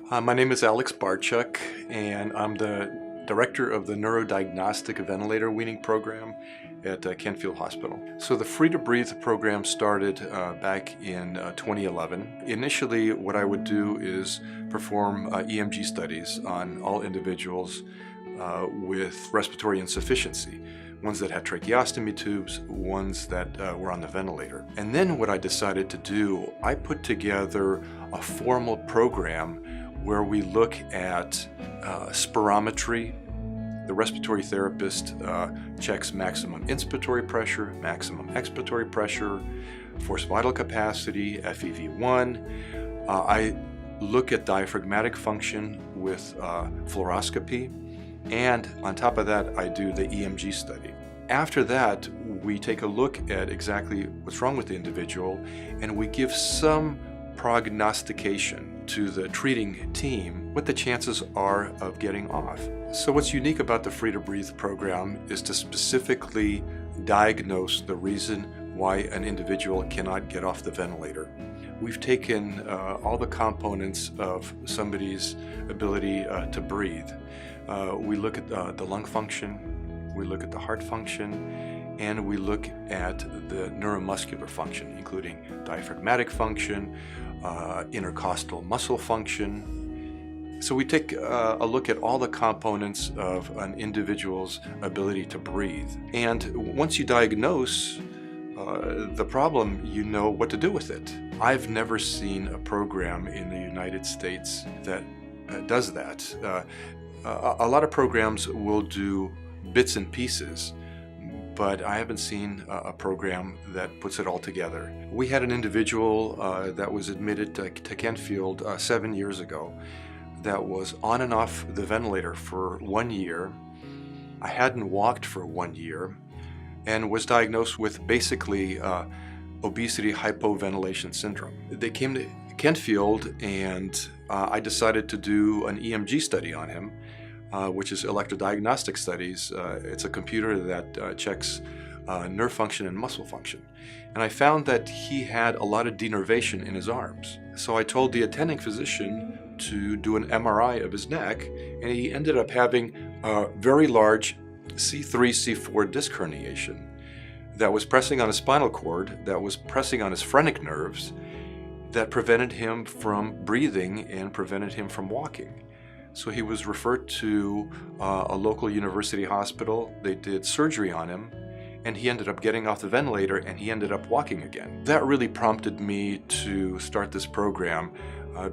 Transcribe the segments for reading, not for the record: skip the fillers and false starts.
My name is Alex Barchuk, and I'm the director of the Neurodiagnostic Ventilator Weaning Program at Kentfield Hospital. So the Free to Breathe program started back in 2011. Initially, what I would do is perform EMG studies on all individuals with respiratory insufficiency, ones that had tracheostomy tubes, ones that were on the ventilator. And then what I decided to do, I put together a formal program where we look at spirometry. The respiratory therapist checks maximum inspiratory pressure, maximum expiratory pressure, forced vital capacity, FEV1. I look at diaphragmatic function with fluoroscopy, and on top of that, I do the EMG study. After that, we take a look at exactly what's wrong with the individual, and we give some prognostication to the treating team what the chances are of getting off. So what's unique about the Free to Breathe program is to specifically diagnose the reason why an individual cannot get off the ventilator. We've taken all the components of somebody's ability to breathe. We look at the lung function, we look at the heart function, and we look at the neuromuscular function, including diaphragmatic function, intercostal muscle function. So we take a look at all the components of an individual's ability to breathe. And once you diagnose the problem, you know what to do with it. I've never seen a program in the United States that does that. A lot of programs will do bits and pieces, but I haven't seen a program that puts it all together. We had an individual that was admitted to Kentfield 7 years ago that was on and off the ventilator for 1 year. I hadn't walked for 1 year and was diagnosed with basically obesity hypoventilation syndrome. They came to Kentfield and I decided to do an EMG study on him, which is electrodiagnostic studies. It's a computer that checks nerve function and muscle function. And I found that he had a lot of denervation in his arms. So I told the attending physician to do an MRI of his neck, and he ended up having a very large C3, C4 disc herniation that was pressing on his spinal cord, that was pressing on his phrenic nerves, that prevented him from breathing and prevented him from walking. So he was referred to a local university hospital. They did surgery on him, and he ended up getting off the ventilator and he ended up walking again. That really prompted me to start this program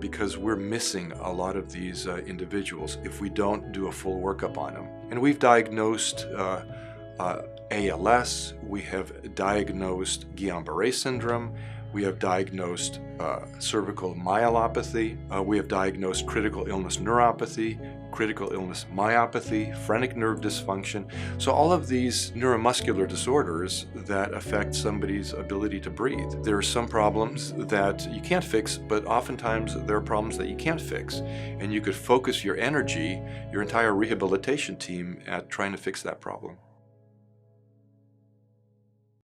because we're missing a lot of these individuals if we don't do a full workup on them. And we've diagnosed ALS, we have diagnosed Guillain-Barré syndrome, we have diagnosed cervical myelopathy, we have diagnosed critical illness neuropathy, critical illness myopathy, phrenic nerve dysfunction. So all of these neuromuscular disorders that affect somebody's ability to breathe. There are some problems that you can't fix, but oftentimes there are problems that you can't fix. And you could focus your energy, your entire rehabilitation team, at trying to fix that problem.